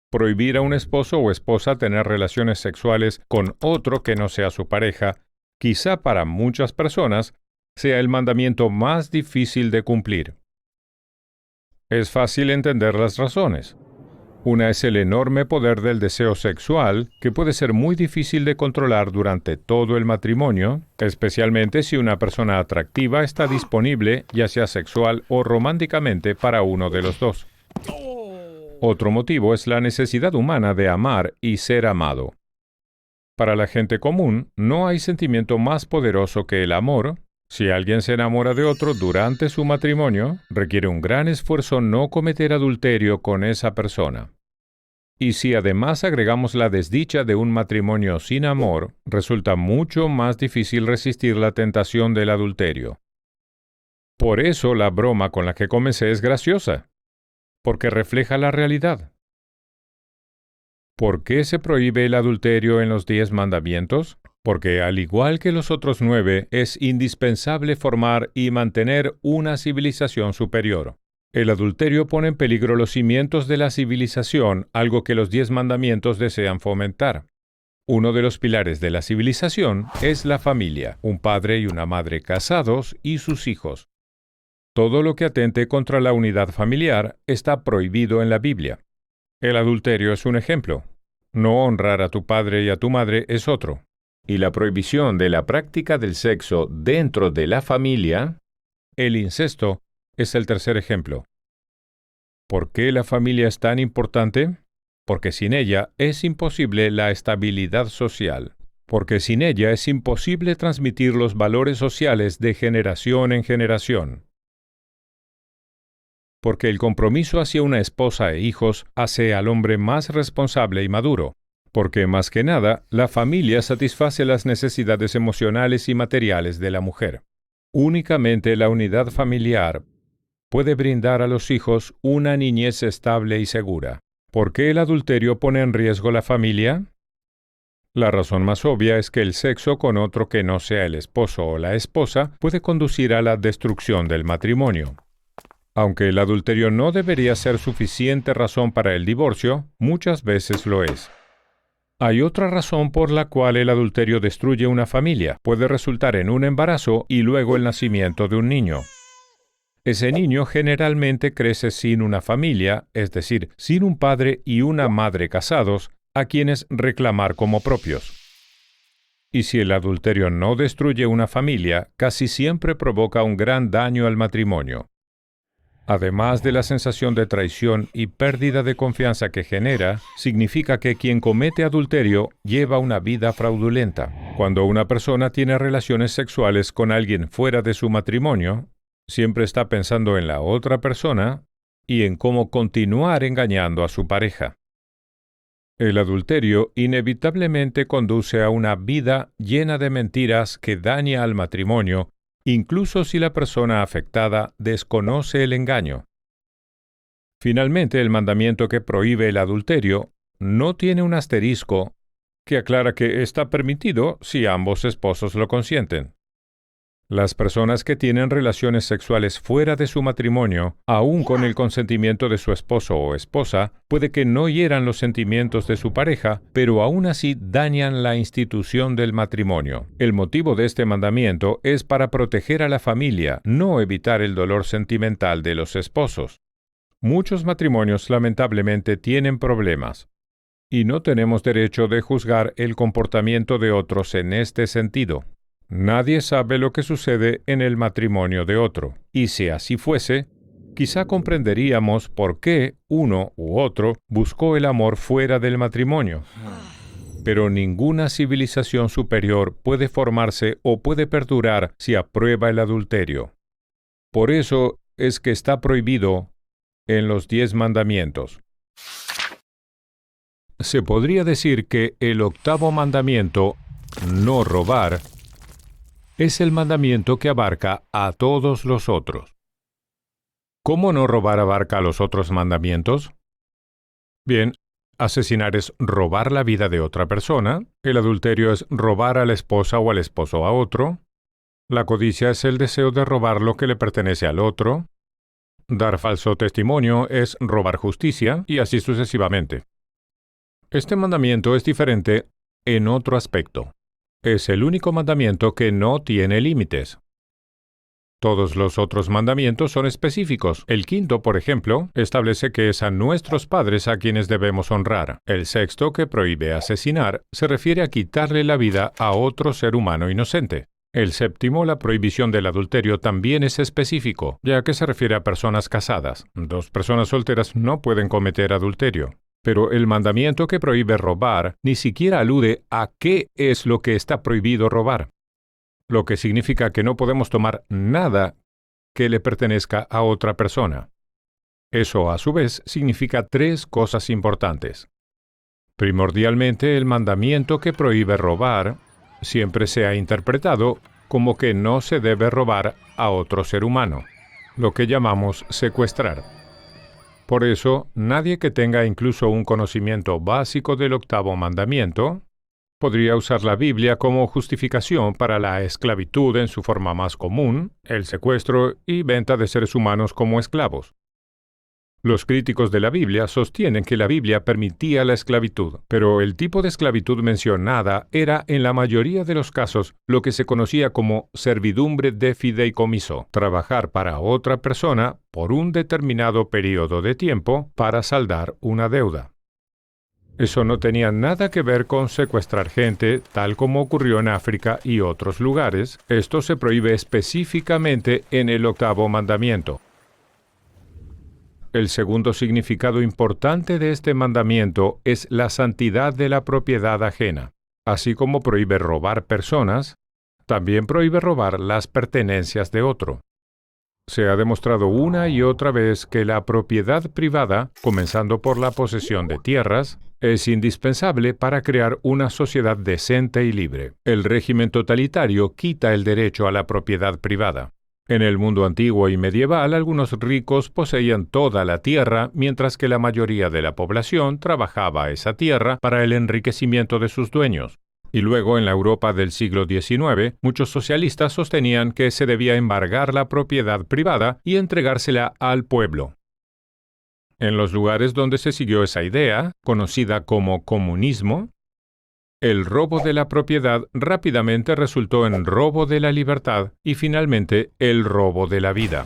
Prohibir a un esposo o esposa tener relaciones sexuales con otro que no sea su pareja, quizá para muchas personas, sea el mandamiento más difícil de cumplir. Es fácil entender las razones. Una es el enorme poder del deseo sexual, que puede ser muy difícil de controlar durante todo el matrimonio, especialmente si una persona atractiva está disponible, ya sea sexual o románticamente, para uno de los dos. Otro motivo es la necesidad humana de amar y ser amado. Para la gente común, no hay sentimiento más poderoso que el amor. Si alguien se enamora de otro durante su matrimonio, requiere un gran esfuerzo no cometer adulterio con esa persona. Y si además agregamos la desdicha de un matrimonio sin amor, resulta mucho más difícil resistir la tentación del adulterio. Por eso la broma con la que comencé es graciosa, porque refleja la realidad. ¿Por qué se prohíbe el adulterio en los 10 mandamientos? Porque al igual que los otros 9, es indispensable formar y mantener una civilización superior. El adulterio pone en peligro los cimientos de la civilización, algo que los 10 mandamientos desean fomentar. Uno de los pilares de la civilización es la familia, un padre y una madre casados y sus hijos. Todo lo que atente contra la unidad familiar está prohibido en la Biblia. El adulterio es un ejemplo. No honrar a tu padre y a tu madre es otro. Y la prohibición de la práctica del sexo dentro de la familia, el incesto, es el tercer ejemplo. ¿Por qué la familia es tan importante? Porque sin ella es imposible la estabilidad social. Porque sin ella es imposible transmitir los valores sociales de generación en generación. Porque el compromiso hacia una esposa e hijos hace al hombre más responsable y maduro. Porque más que nada, la familia satisface las necesidades emocionales y materiales de la mujer. Únicamente la unidad familiar puede brindar a los hijos una niñez estable y segura. ¿Por qué el adulterio pone en riesgo la familia? La razón más obvia es que el sexo con otro que no sea el esposo o la esposa puede conducir a la destrucción del matrimonio. Aunque el adulterio no debería ser suficiente razón para el divorcio, muchas veces lo es. Hay otra razón por la cual el adulterio destruye una familia. Puede resultar en un embarazo y luego el nacimiento de un niño. Ese niño generalmente crece sin una familia, es decir, sin un padre y una madre casados, a quienes reclamar como propios. Y si el adulterio no destruye una familia, casi siempre provoca un gran daño al matrimonio. Además de la sensación de traición y pérdida de confianza que genera, significa que quien comete adulterio lleva una vida fraudulenta. Cuando una persona tiene relaciones sexuales con alguien fuera de su matrimonio, siempre está pensando en la otra persona y en cómo continuar engañando a su pareja. El adulterio inevitablemente conduce a una vida llena de mentiras que daña al matrimonio, incluso si la persona afectada desconoce el engaño. Finalmente, el mandamiento que prohíbe el adulterio no tiene un asterisco que aclara que está permitido si ambos esposos lo consienten. Las personas que tienen relaciones sexuales fuera de su matrimonio, aun con el consentimiento de su esposo o esposa, puede que no hieran los sentimientos de su pareja, pero aún así dañan la institución del matrimonio. El motivo de este mandamiento es para proteger a la familia, no evitar el dolor sentimental de los esposos. Muchos matrimonios lamentablemente tienen problemas, y no tenemos derecho de juzgar el comportamiento de otros en este sentido. Nadie sabe lo que sucede en el matrimonio de otro, y si así fuese, quizá comprenderíamos por qué uno u otro buscó el amor fuera del matrimonio. Pero ninguna civilización superior puede formarse o puede perdurar si aprueba el adulterio. Por eso es que está prohibido en los 10 mandamientos. Se podría decir que el 8º mandamiento, no robar, es el mandamiento que abarca a todos los otros. ¿Cómo no robar abarca a los otros mandamientos? Bien, asesinar es robar la vida de otra persona, el adulterio es robar a la esposa o al esposo a otro, la codicia es el deseo de robar lo que le pertenece al otro, dar falso testimonio es robar justicia, y así sucesivamente. Este mandamiento es diferente en otro aspecto. Es el único mandamiento que no tiene límites. Todos los otros mandamientos son específicos. El 5º, por ejemplo, establece que es a nuestros padres a quienes debemos honrar. El 6º, que prohíbe asesinar, se refiere a quitarle la vida a otro ser humano inocente. El 7º, la prohibición del adulterio, también es específico, ya que se refiere a personas casadas. 2 personas solteras no pueden cometer adulterio. Pero el mandamiento que prohíbe robar ni siquiera alude a qué es lo que está prohibido robar, lo que significa que no podemos tomar nada que le pertenezca a otra persona. Eso, a su vez, significa 3 cosas importantes. Primordialmente, el mandamiento que prohíbe robar siempre se ha interpretado como que no se debe robar a otro ser humano, lo que llamamos secuestrar. Por eso, nadie que tenga incluso un conocimiento básico del 8º mandamiento podría usar la Biblia como justificación para la esclavitud en su forma más común, el secuestro y venta de seres humanos como esclavos. Los críticos de la Biblia sostienen que la Biblia permitía la esclavitud, pero el tipo de esclavitud mencionada era en la mayoría de los casos lo que se conocía como servidumbre de fideicomiso, trabajar para otra persona por un determinado periodo de tiempo para saldar una deuda. Eso no tenía nada que ver con secuestrar gente, tal como ocurrió en África y otros lugares. Esto se prohíbe específicamente en el 8º mandamiento. El segundo significado importante de este mandamiento es la santidad de la propiedad ajena. Así como prohíbe robar personas, también prohíbe robar las pertenencias de otro. Se ha demostrado una y otra vez que la propiedad privada, comenzando por la posesión de tierras, es indispensable para crear una sociedad decente y libre. El régimen totalitario quita el derecho a la propiedad privada. En el mundo antiguo y medieval, algunos ricos poseían toda la tierra, mientras que la mayoría de la población trabajaba esa tierra para el enriquecimiento de sus dueños. Y luego, en la Europa del siglo XIX, muchos socialistas sostenían que se debía embargar la propiedad privada y entregársela al pueblo. En los lugares donde se siguió esa idea, conocida como comunismo, el robo de la propiedad rápidamente resultó en robo de la libertad y finalmente el robo de la vida.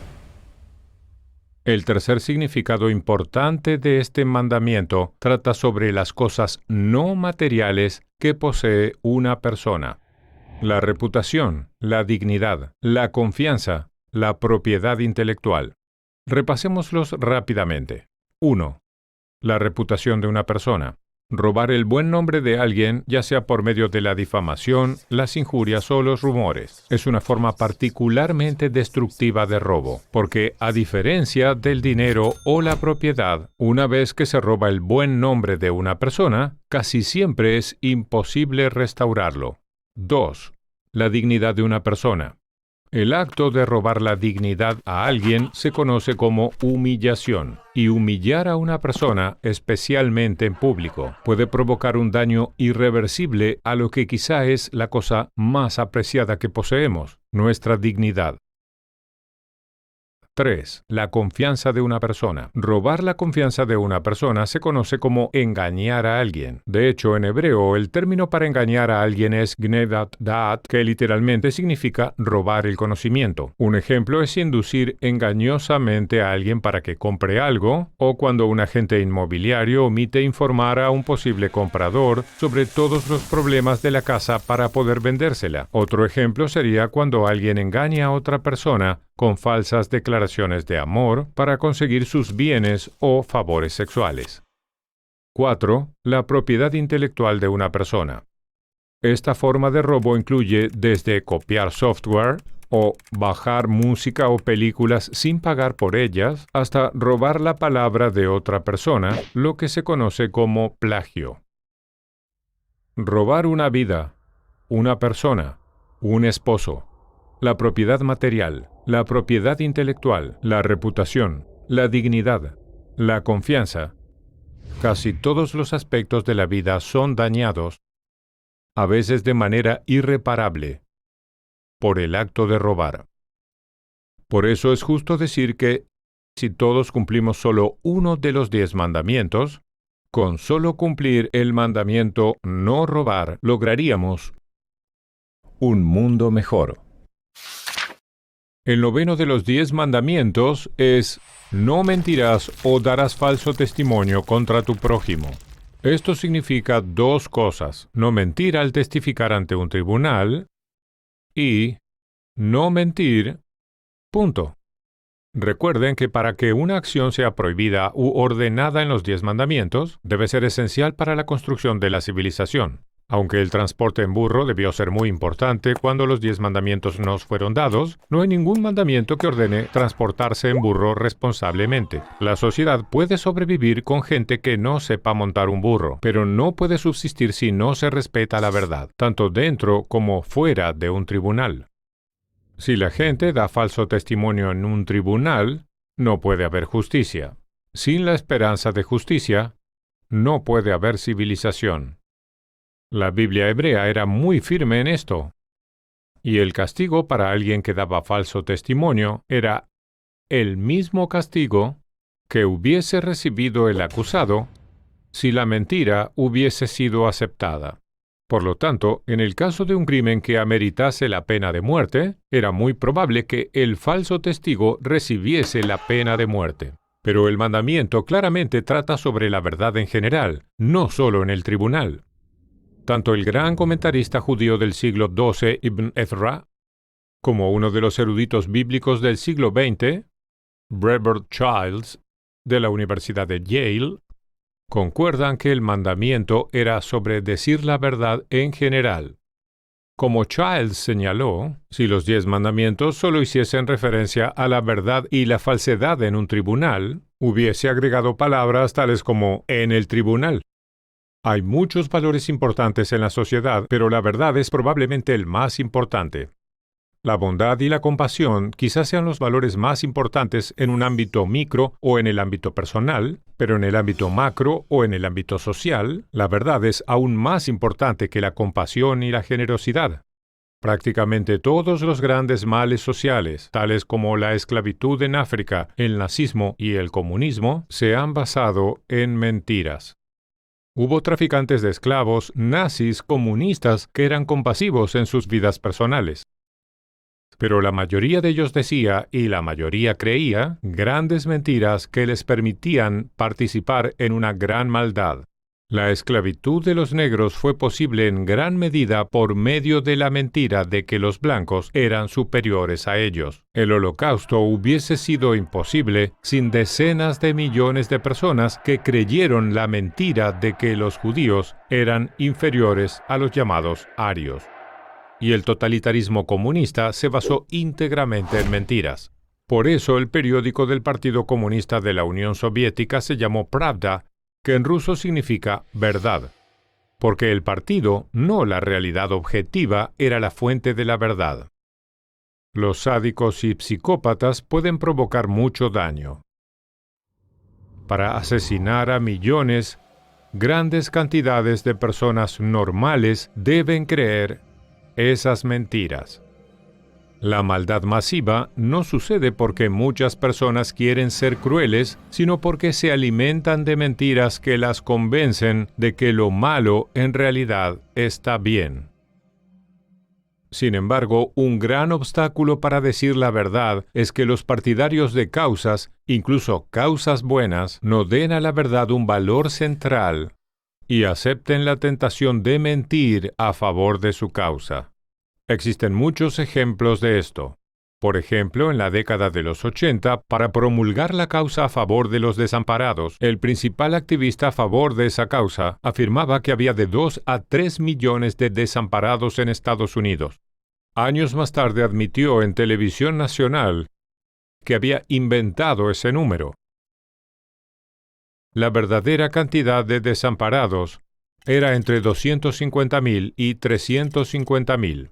El tercer significado importante de este mandamiento trata sobre las cosas no materiales que posee una persona: la reputación, la dignidad, la confianza, la propiedad intelectual. Repasémoslos rápidamente. 1. La reputación de una persona. Robar el buen nombre de alguien, ya sea por medio de la difamación, las injurias o los rumores, es una forma particularmente destructiva de robo, porque, a diferencia del dinero o la propiedad, una vez que se roba el buen nombre de una persona, casi siempre es imposible restaurarlo. 2. La dignidad de una persona. El acto de robar la dignidad a alguien se conoce como humillación, y humillar a una persona, especialmente en público, puede provocar un daño irreversible a lo que quizá es la cosa más apreciada que poseemos, nuestra dignidad. 3. La confianza de una persona. Robar la confianza de una persona se conoce como engañar a alguien. De hecho, en hebreo, el término para engañar a alguien es gnevat da'at, que literalmente significa robar el conocimiento. Un ejemplo es inducir engañosamente a alguien para que compre algo, o cuando un agente inmobiliario omite informar a un posible comprador sobre todos los problemas de la casa para poder vendérsela. Otro ejemplo sería cuando alguien engaña a otra persona con falsas declaraciones de amor para conseguir sus bienes o favores sexuales. 4. La propiedad intelectual de una persona. Esta forma de robo incluye desde copiar software o bajar música o películas sin pagar por ellas, hasta robar la palabra de otra persona, lo que se conoce como plagio. Robar una vida, una persona, un esposo, la propiedad material, la propiedad intelectual, la reputación, la dignidad, la confianza. Casi todos los aspectos de la vida son dañados, a veces de manera irreparable, por el acto de robar. Por eso es justo decir que, si todos cumplimos solo uno de los 10 mandamientos, con solo cumplir el mandamiento no robar, lograríamos un mundo mejor. El noveno de los 10 mandamientos es: no mentirás o darás falso testimonio contra tu prójimo. Esto significa dos cosas: no mentir al testificar ante un tribunal y no mentir, punto. Recuerden que para que una acción sea prohibida u ordenada en los 10 mandamientos, debe ser esencial para la construcción de la civilización. Aunque el transporte en burro debió ser muy importante cuando los 10 mandamientos nos fueron dados, no hay ningún mandamiento que ordene transportarse en burro responsablemente. La sociedad puede sobrevivir con gente que no sepa montar un burro, pero no puede subsistir si no se respeta la verdad, tanto dentro como fuera de un tribunal. Si la gente da falso testimonio en un tribunal, no puede haber justicia. Sin la esperanza de justicia, no puede haber civilización. La Biblia hebrea era muy firme en esto. Y el castigo para alguien que daba falso testimonio era el mismo castigo que hubiese recibido el acusado si la mentira hubiese sido aceptada. Por lo tanto, en el caso de un crimen que ameritase la pena de muerte, era muy probable que el falso testigo recibiese la pena de muerte. Pero el mandamiento claramente trata sobre la verdad en general, no solo en el tribunal. Tanto el gran comentarista judío del siglo XII, Ibn Ezra, como uno de los eruditos bíblicos del siglo XX, Brevet Childs, de la Universidad de Yale, concuerdan que el mandamiento era sobre decir la verdad en general. Como Childs señaló, si los 10 mandamientos solo hiciesen referencia a la verdad y la falsedad en un tribunal, hubiese agregado palabras tales como en el tribunal. Hay muchos valores importantes en la sociedad, pero la verdad es probablemente el más importante. La bondad y la compasión quizás sean los valores más importantes en un ámbito micro o en el ámbito personal, pero en el ámbito macro o en el ámbito social, la verdad es aún más importante que la compasión y la generosidad. Prácticamente todos los grandes males sociales, tales como la esclavitud en África, el nazismo y el comunismo, se han basado en mentiras. Hubo traficantes de esclavos, nazis, comunistas, que eran compasivos en sus vidas personales. Pero la mayoría de ellos decía, y la mayoría creía, grandes mentiras que les permitían participar en una gran maldad. La esclavitud de los negros fue posible en gran medida por medio de la mentira de que los blancos eran superiores a ellos. El Holocausto hubiese sido imposible sin decenas de millones de personas que creyeron la mentira de que los judíos eran inferiores a los llamados arios. Y el totalitarismo comunista se basó íntegramente en mentiras. Por eso el periódico del Partido Comunista de la Unión Soviética se llamó Pravda, que en ruso significa verdad, porque el partido, no la realidad objetiva, era la fuente de la verdad. Los sádicos y psicópatas pueden provocar mucho daño. Para asesinar a millones, grandes cantidades de personas normales deben creer esas mentiras. La maldad masiva no sucede porque muchas personas quieren ser crueles, sino porque se alimentan de mentiras que las convencen de que lo malo en realidad está bien. Sin embargo, un gran obstáculo para decir la verdad es que los partidarios de causas, incluso causas buenas, no den a la verdad un valor central y acepten la tentación de mentir a favor de su causa. Existen muchos ejemplos de esto. Por ejemplo, en la década de los 80, para promulgar la causa a favor de los desamparados, el principal activista a favor de esa causa afirmaba que había de 2 a 3 millones de desamparados en Estados Unidos. Años más tarde admitió en televisión nacional que había inventado ese número. La verdadera cantidad de desamparados era entre 250,000 y 350,000.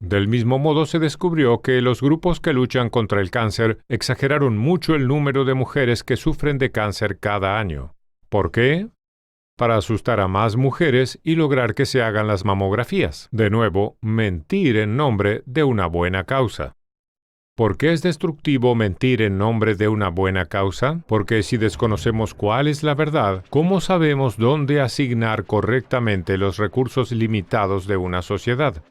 Del mismo modo, se descubrió que los grupos que luchan contra el cáncer exageraron mucho el número de mujeres que sufren de cáncer cada año. ¿Por qué? Para asustar a más mujeres y lograr que se hagan las mamografías. De nuevo, mentir en nombre de una buena causa. ¿Por qué es destructivo mentir en nombre de una buena causa? Porque si desconocemos cuál es la verdad, ¿cómo sabemos dónde asignar correctamente los recursos limitados de una sociedad?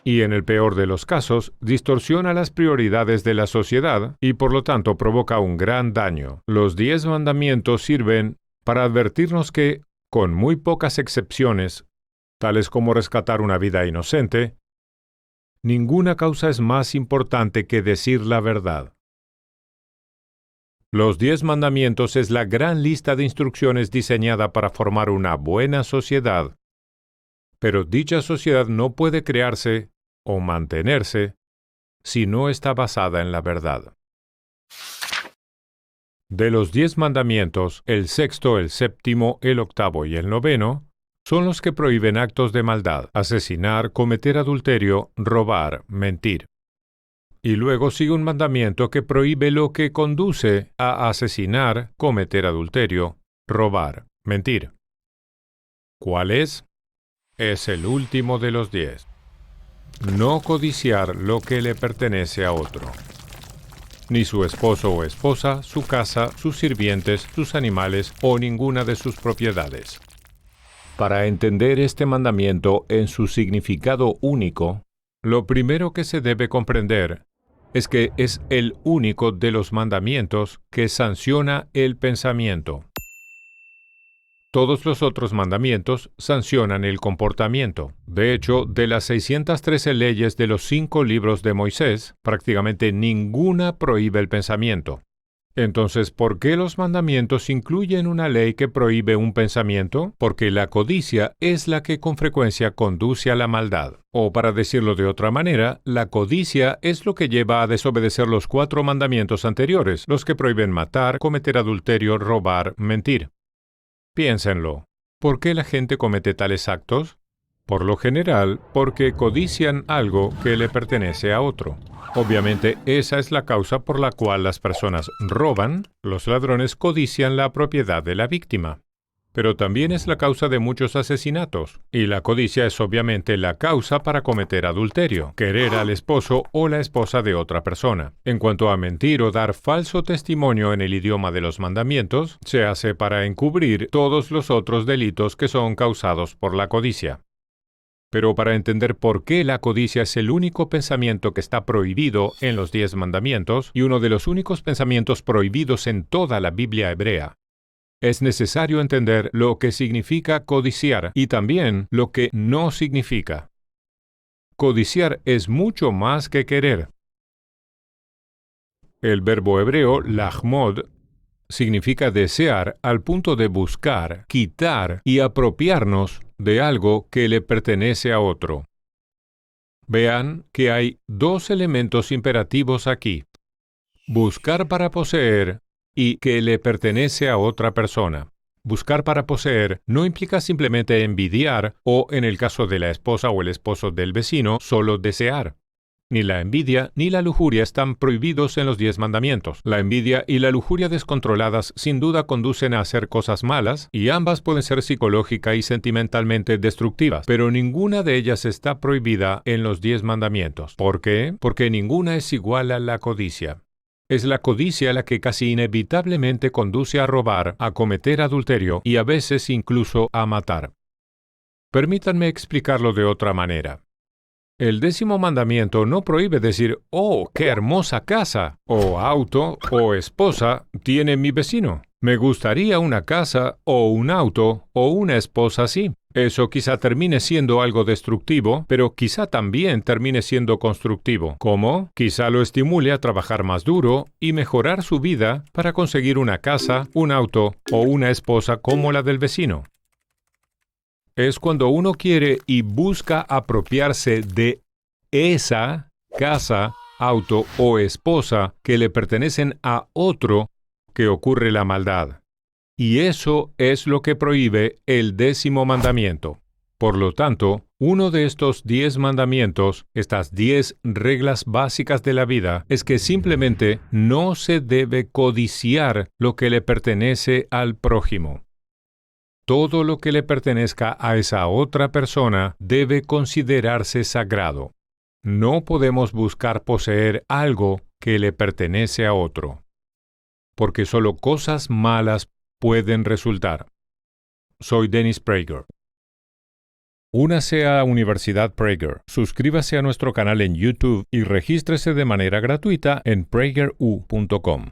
Y en el peor de los casos, distorsiona las prioridades de la sociedad y por lo tanto provoca un gran daño. Los 10 mandamientos sirven para advertirnos que, con muy pocas excepciones, tales como rescatar una vida inocente, ninguna causa es más importante que decir la verdad. Los 10 mandamientos es la gran lista de instrucciones diseñada para formar una buena sociedad. Pero dicha sociedad no puede crearse o mantenerse si no está basada en la verdad. De los 10 mandamientos, el sexto, el séptimo, el octavo y el noveno son los que prohíben actos de maldad: asesinar, cometer adulterio, robar, mentir. Y luego sigue un mandamiento que prohíbe lo que conduce a asesinar, cometer adulterio, robar, mentir. ¿Cuál es? Es el último de los 10. No codiciar lo que le pertenece a otro. Ni su esposo o esposa, su casa, sus sirvientes, sus animales o ninguna de sus propiedades. Para entender este mandamiento en su significado único, lo primero que se debe comprender es que es el único de los mandamientos que sanciona el pensamiento. Todos los otros mandamientos sancionan el comportamiento. De hecho, de las 613 leyes de los 5 libros de Moisés, prácticamente ninguna prohíbe el pensamiento. Entonces, ¿por qué los mandamientos incluyen una ley que prohíbe un pensamiento? Porque la codicia es la que con frecuencia conduce a la maldad. O para decirlo de otra manera, la codicia es lo que lleva a desobedecer los 4 mandamientos anteriores, los que prohíben matar, cometer adulterio, robar, mentir. Piénsenlo. ¿Por qué la gente comete tales actos? Por lo general, porque codician algo que le pertenece a otro. Obviamente, esa es la causa por la cual las personas roban. Los ladrones codician la propiedad de la víctima. Pero también es la causa de muchos asesinatos. Y la codicia es obviamente la causa para cometer adulterio, querer al esposo o la esposa de otra persona. En cuanto a mentir o dar falso testimonio en el idioma de los mandamientos, se hace para encubrir todos los otros delitos que son causados por la codicia. Pero para entender por qué la codicia es el único pensamiento que está prohibido en los 10 mandamientos y uno de los únicos pensamientos prohibidos en toda la Biblia hebrea, es necesario entender lo que significa codiciar y también lo que no significa. Codiciar es mucho más que querer. El verbo hebreo lahmod significa desear al punto de buscar, quitar y apropiarnos de algo que le pertenece a otro. Vean que hay 2 elementos imperativos aquí: buscar para poseer y que le pertenece a otra persona. Buscar para poseer no implica simplemente envidiar o, en el caso de la esposa o el esposo del vecino, solo desear. Ni la envidia ni la lujuria están prohibidos en los 10 mandamientos. La envidia y la lujuria descontroladas sin duda conducen a hacer cosas malas, y ambas pueden ser psicológica y sentimentalmente destructivas, pero ninguna de ellas está prohibida en los 10 mandamientos. ¿Por qué? Porque ninguna es igual a la codicia. Es la codicia la que casi inevitablemente conduce a robar, a cometer adulterio y a veces incluso a matar. Permítanme explicarlo de otra manera. El 10º mandamiento no prohíbe decir, «Oh, qué hermosa casa, o auto, o esposa tiene mi vecino. Me gustaría una casa, o un auto, o una esposa así». Eso quizá termine siendo algo destructivo, pero quizá también termine siendo constructivo. ¿Cómo? Quizá lo estimule a trabajar más duro y mejorar su vida para conseguir una casa, un auto o una esposa como la del vecino. Es cuando uno quiere y busca apropiarse de esa casa, auto o esposa que le pertenecen a otro que ocurre la maldad. Y eso es lo que prohíbe el 10º mandamiento. Por lo tanto, uno de estos 10 mandamientos, estas 10 reglas básicas de la vida, es que simplemente no se debe codiciar lo que le pertenece al prójimo. Todo lo que le pertenezca a esa otra persona debe considerarse sagrado. No podemos buscar poseer algo que le pertenece a otro, porque solo cosas malas pueden resultar. Soy Dennis Prager. Únase a Universidad Prager, suscríbase a nuestro canal en YouTube y regístrese de manera gratuita en prageru.com.